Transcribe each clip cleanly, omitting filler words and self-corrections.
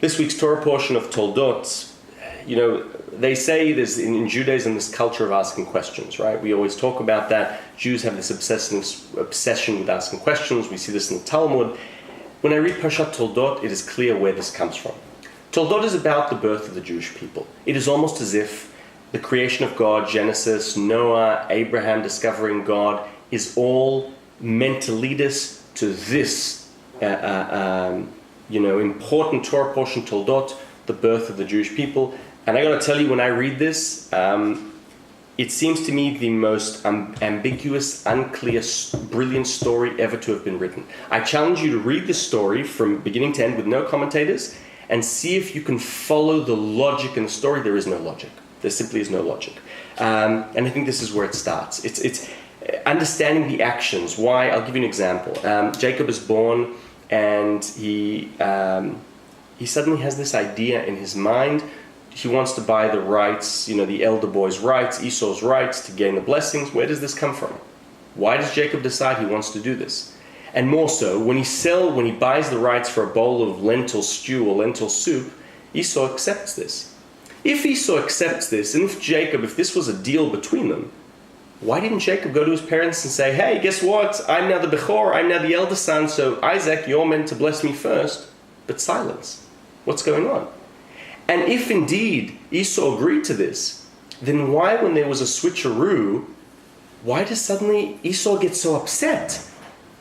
This week's Torah portion of Toldot, they say there's in Judaism this culture of asking questions, right? We always talk about that. Jews have this obsession with asking questions. We see this in the Talmud. When I read Parshat Toldot, it is clear where this comes from. Toldot is about the birth of the Jewish people. It is almost as if the creation of God, Genesis, Noah, Abraham discovering God, is all meant to lead us to this important Torah portion, Toldot, the birth of the Jewish people. And I got to tell you, when I read this, it seems to me the most ambiguous, unclear, brilliant story ever to have been written. I challenge you to read this story from beginning to end with no commentators and see if you can follow the logic in the story. There is no logic. There simply is no logic. And I think this is where it starts. It's understanding the actions. Why? I'll give you an example. Jacob is born, and he suddenly has this idea in his mind. He wants to buy the rights, the elder boy's rights, Esau's rights, to gain the blessings. Where does this come from? Why does Jacob decide he wants to do this? And more so, when he buys the rights for a bowl of lentil stew or lentil soup, Esau accepts this. If Esau accepts this, and if this was a deal between them, why didn't Jacob go to his parents and say, hey, guess what? I'm now the Bechor, I'm now the elder son, so Isaac, you're meant to bless me first. But silence. What's going on? And if indeed Esau agreed to this, then why, when there was a switcheroo, why does suddenly Esau get so upset?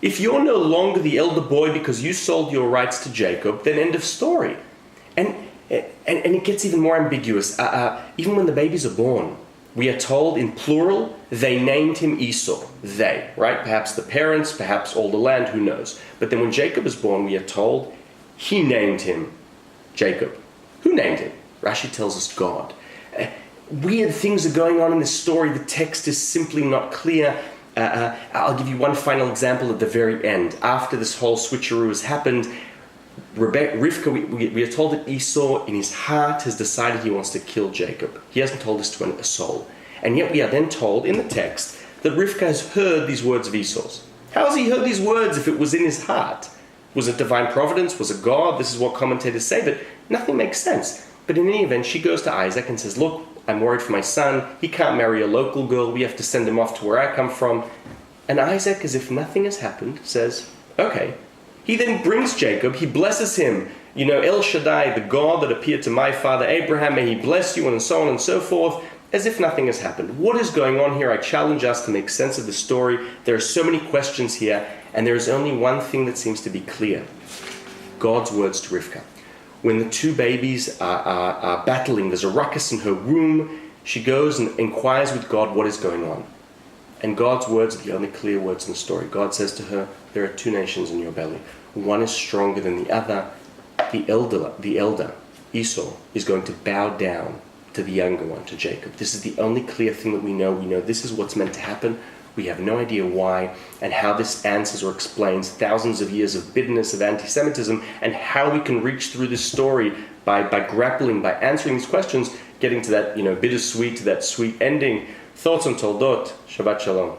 If you're no longer the elder boy because you sold your rights to Jacob, then end of story. And it gets even more ambiguous. Even when the babies are born, we are told in plural, they named him Esau. They, right? Perhaps the parents, perhaps all the land, who knows? But then when Jacob is born, we are told he named him Jacob. Who named him? Rashi tells us God. Weird things are going on in this story. The text is simply not clear. I'll give you one final example at the very end. After this whole switcheroo has happened, Rivka, we are told that Esau, in his heart, has decided he wants to kill Jacob. He hasn't told this to a soul. And yet we are then told in the text that Rivka has heard these words of Esau's. How has he heard these words if it was in his heart? Was it divine providence? Was it God? This is what commentators say, but nothing makes sense. But in any event, she goes to Isaac and says, look, I'm worried for my son. He can't marry a local girl. We have to send him off to where I come from. And Isaac, as if nothing has happened, says, okay. He then brings Jacob, he blesses him. El Shaddai, the God that appeared to my father Abraham, may he bless you, and so on and so forth, as if nothing has happened. What is going on here? I challenge us to make sense of the story. There are so many questions here, and there is only one thing that seems to be clear. God's words to Rivka. When the two babies are battling, there's a ruckus in her womb, she goes and inquires with God what is going on. And God's words are the only clear words in the story. God says to her, there are two nations in your belly. One is stronger than the other. The elder, Esau, is going to bow down to the younger one, to Jacob. This is the only clear thing that we know. We know this is what's meant to happen. We have no idea why and how this answers or explains thousands of years of bitterness, of anti-Semitism, and how we can reach through this story by grappling, by answering these questions, getting to that bittersweet, to that sweet ending. Thoughts on Toldot. Shabbat Shalom.